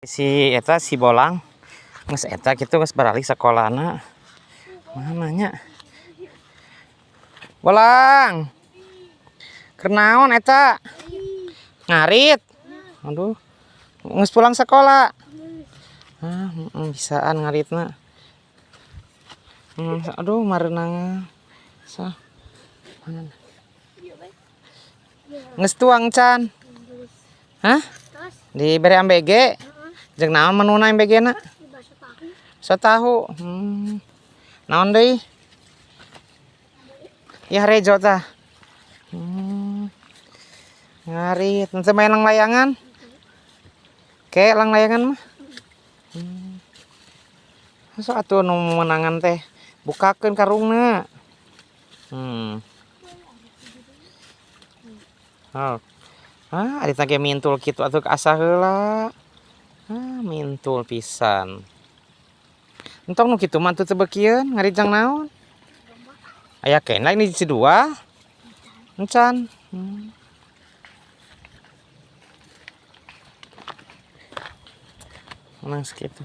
Si Bolang geus eta kitu geus baralik sakolana. Mananya? Bolang. Keur naon eta? Ngarit. Aduh. Geus pulang sekolah. Bisaan ngaritna. Aduh mareunang. Sah. Geus tuang can. Hah? Dibere AMBG. Jeung naon menuna MBG-na? Bakso tahu. Naon deui? Ya rejo tah. Ngarit, teu main lang layangan? Ke lang layangan mah. So atuh nu menangan teh bukakeun karungna. Oh. Ari teh ge mintul kitu atuh asa heula. Mintul pisan. Entong nu kitu mah teu beukeun ngarijang naon? Aya kena ini si dua. Encan. Menang segitu.